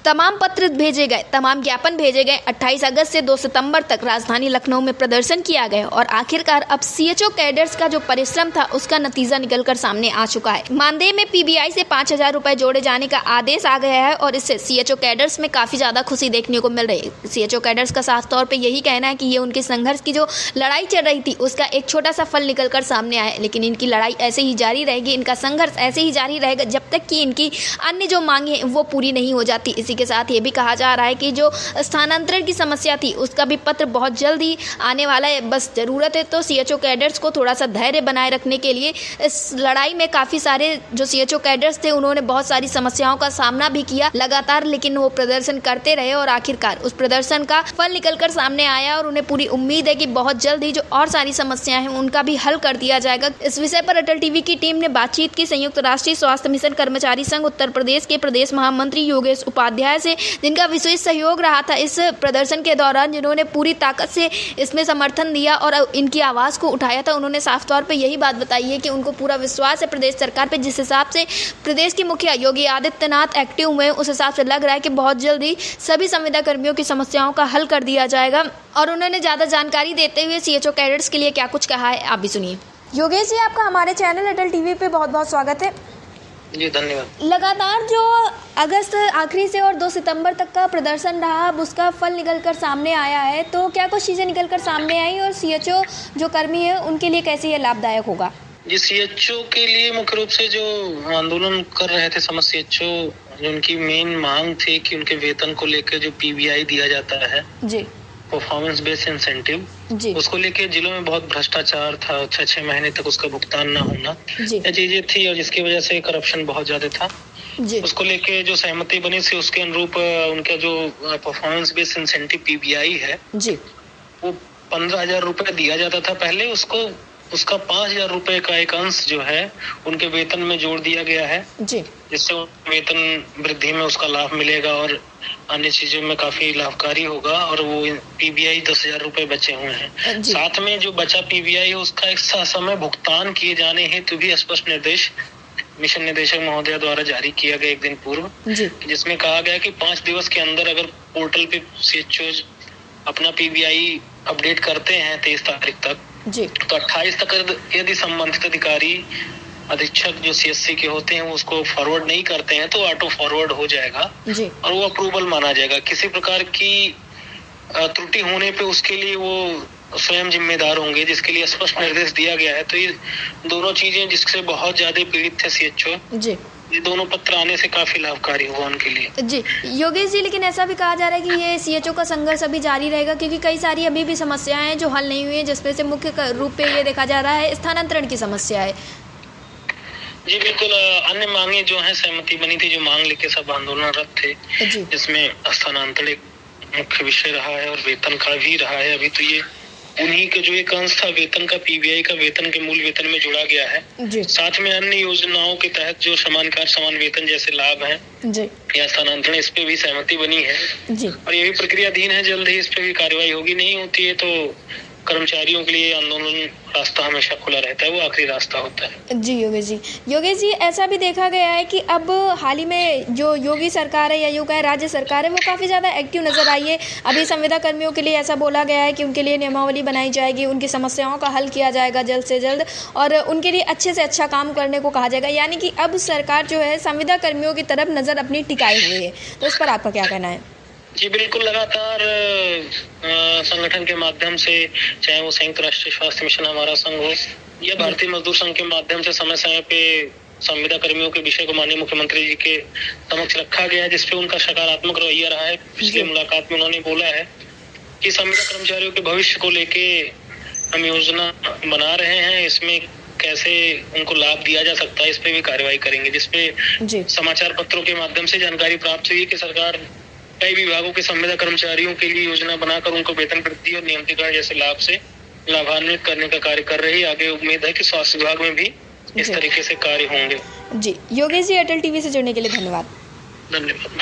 तमाम पत्र भेजे गए, तमाम ज्ञापन भेजे गए। 28 अगस्त से 2 सितंबर तक राजधानी लखनऊ में प्रदर्शन किया गया और आखिरकार अब सीएचओ कैडर्स का जो परिश्रम था उसका नतीजा निकलकर सामने आ चुका है। मानदेय में पीबीआई से 5,000 रुपए जोड़े जाने का आदेश आ गया है और इससे सीएचओ कैडर्स में काफी ज्यादा खुशी देखने को मिल रही है। सीएचओ कैडर्स का साफ तौर पर यही कहना है कि ये उनके संघर्ष की जो लड़ाई चल रही थी उसका एक छोटा सा फल निकलकर सामने आया, लेकिन इनकी लड़ाई ऐसे ही जारी रहेगी, इनका संघर्ष ऐसे ही जारी रहेगा जब तक कि इनकी अन्य जो मांगे हैं वो पूरी नहीं हो जाती। इसी के साथ ये भी कहा जा रहा है कि जो स्थानांतरण की समस्या थी उसका भी पत्र बहुत जल्द ही आने वाला है। बस जरूरत है तो सीएचओ कैडर्स को थोड़ा सा धैर्य बनाए रखने के लिए। इस लड़ाई में काफी सारे जो सीएचओ कैडर्स थे उन्होंने बहुत सारी समस्याओं का सामना भी किया लगातार, लेकिन वो प्रदर्शन करते रहे और आखिरकार उस प्रदर्शन का फल निकलकर सामने आया और उन्हें पूरी उम्मीद है कि बहुत जल्द ही जो और सारी समस्याएं हैं उनका भी हल कर दिया जाएगा। इस विषय पर अटल टीवी की टीम ने बातचीत की संयुक्त राष्ट्रीय स्वास्थ्य मिशन कर्मचारी संघ उत्तर प्रदेश के प्रदेश महामंत्री योगेश उपाध्याय से, जिनका विशेष सहयोग रहा था इस प्रदर्शन के दौरान, जिन्होंने पूरी ताकत से इसमें समर्थन दिया और इनकी आवाज को उठाया था। उन्होंने साफ तौर पे यही बात बताई है कि उनको पूरा विश्वास है प्रदेश सरकार पे। जिस हिसाब से प्रदेश के मुखिया योगी आदित्यनाथ एक्टिव हुए उस हिसाब से लग रहा है कि बहुत जल्दी सभी संविदा कर्मियों की समस्याओं का हल कर दिया जाएगा। और उन्होंने ज्यादा जानकारी देते हुए सीएचओ कैडर्स के लिए क्या कुछ कहा है, आप भी सुनिए। योगेश जी, आपका हमारे चैनल अटल टीवी पे बहुत बहुत स्वागत है। जी धन्यवाद। लगातार जो अगस्त आखिरी से और 2 सितंबर तक का प्रदर्शन रहा, अब उसका फल निकलकर सामने आया है, तो क्या कुछ चीजें निकलकर सामने आई और सीएचओ जो कर्मी है उनके लिए कैसे ये लाभदायक होगा? जी, सीएचओ के लिए मुख्य रूप से जो आंदोलन कर रहे थे समस्त सीएचओ, जो उनकी मेन मांग थी कि उनके वेतन को लेकर जो पीबीआई दिया जाता है जी, परफॉर्मेंस बेस्ड इंसेंटिव, उसको लेके जिलों में बहुत भ्रष्टाचार था, 6-6 महीने तक उसका भुगतान न होना, ये चीजें थी और जिसकी वजह से करप्शन बहुत ज्यादा था। उसको लेके जो सहमति बनी थी उसके अनुरूप उनका जो परफॉर्मेंस बेस्ड इंसेंटिव पीबीआई है वो 15,000 रुपए दिया जाता था पहले, उसका 5,000 रुपए का एक अंश जो है उनके वेतन में जोड़ दिया गया है, जिससे वेतन वृद्धि में उसका लाभ मिलेगा और अन्य चीजों में काफी लाभकारी होगा। और वो पीबीआई 10,000 रुपए बचे हुए हैं। साथ में जो बचा पीबीआई है उसका एक समय भुगतान किए जाने हेतु भी स्पष्ट निर्देश मिशन निदेशक महोदय द्वारा जारी किया गया एक दिन पूर्व, जिसमें कहा गया कि 5 दिवस के अंदर अगर पोर्टल पे सीएचओ अपना पीबीआई अपडेट करते हैं 23 तारीख तक, तो 28 तक यदि संबंधित अधिकारी अधीक्षक जो सीएससी के होते हैं वो उसको फॉरवर्ड नहीं करते हैं तो ऑटो फॉरवर्ड हो जाएगा और वो अप्रूवल माना जाएगा। किसी प्रकार की त्रुटि होने पे उसके लिए वो स्वयं जिम्मेदार होंगे, जिसके लिए स्पष्ट निर्देश दिया गया है। तो ये दोनों चीजें जिससे बहुत ज्यादा पीड़ित थे सीएचओ, ये दोनों पत्र आने से काफी लाभकारी हुआ उनके लिए। जी योगेश जी, लेकिन ऐसा भी कहा जा रहा है कि ये सीएचओ का संघर्ष अभी जारी रहेगा क्योंकि कई सारी अभी भी समस्याएं हैं जो हल नहीं हुई है, जिसमें से मुख्य रूप पे ये देखा जा रहा है स्थानांतरण की समस्या है। जी बिल्कुल, अन्य मांगे जो है सहमति बनी थी, जो मांग लेके सब आंदोलनरत थे, जिसमें स्थानांतरण एक मुख्य विषय रहा है और वेतन का भी रहा है। अभी तो ये उन्हीं के जो एक अंश था वेतन का पीबीआई का वेतन के मूल वेतन में जोड़ा गया है। साथ में अन्य योजनाओं के तहत जो समान कार्य समान वेतन जैसे लाभ है या स्थानांतरण, इस पे भी सहमति बनी है और ये भी प्रक्रियाधीन है। जल्द ही इस पे भी कार्रवाई होगी। नहीं होती है तो कर्मचारियों के लिए आंदोलन रास्ता हमेशा खुला रहता है, वो आखिरी रास्ता होता है। जी योगेश जी, ऐसा भी देखा गया है कि अब हाल ही में जो योगी सरकार है या यूँ कहें राज्य सरकार है वो काफ़ी ज़्यादा एक्टिव नजर आई है। अभी संविदा कर्मियों के लिए ऐसा बोला गया है कि उनके लिए नियमावली बनाई जाएगी, उनकी समस्याओं का हल किया जाएगा जल्द से जल्द और उनके लिए अच्छे से अच्छा काम करने को कहा जाएगा। यानी कि अब सरकार जो है संविदा कर्मियों की तरफ नज़र अपनी टिकाई हुई है, तो इस पर आपका क्या कहना है? जी बिल्कुल, लगातार संगठन के माध्यम से, चाहे वो संयुक्त राष्ट्रीय स्वास्थ्य मिशन हमारा संघ हो या भारतीय मजदूर संघ के माध्यम से समय समय पे संविदा कर्मियों के विषय को माननीय मुख्यमंत्री जी के समक्ष रखा गया है, जिसपे उनका सकारात्मक रवैया रहा है। पिछली मुलाकात में उन्होंने बोला है कि संविदा कर्मचारियों के भविष्य को लेके हम योजना बना रहे हैं, इसमें कैसे उनको लाभ दिया जा सकता है इस पे भी कार्रवाई करेंगे। जिसपे समाचार पत्रों के माध्यम से जानकारी प्राप्त हुई कि सरकार कई विभागों के संविदा कर्मचारियों के लिए योजना बनाकर उनको वेतन वृद्धि और नियमितीकरण जैसे लाभ से लाभान्वित करने का कार्य कर रही है। आगे उम्मीद है कि स्वास्थ्य विभाग में भी इस तरीके से कार्य होंगे। जी योगेश जी, अटल टीवी से जुड़ने के लिए धन्यवाद। धन्यवाद।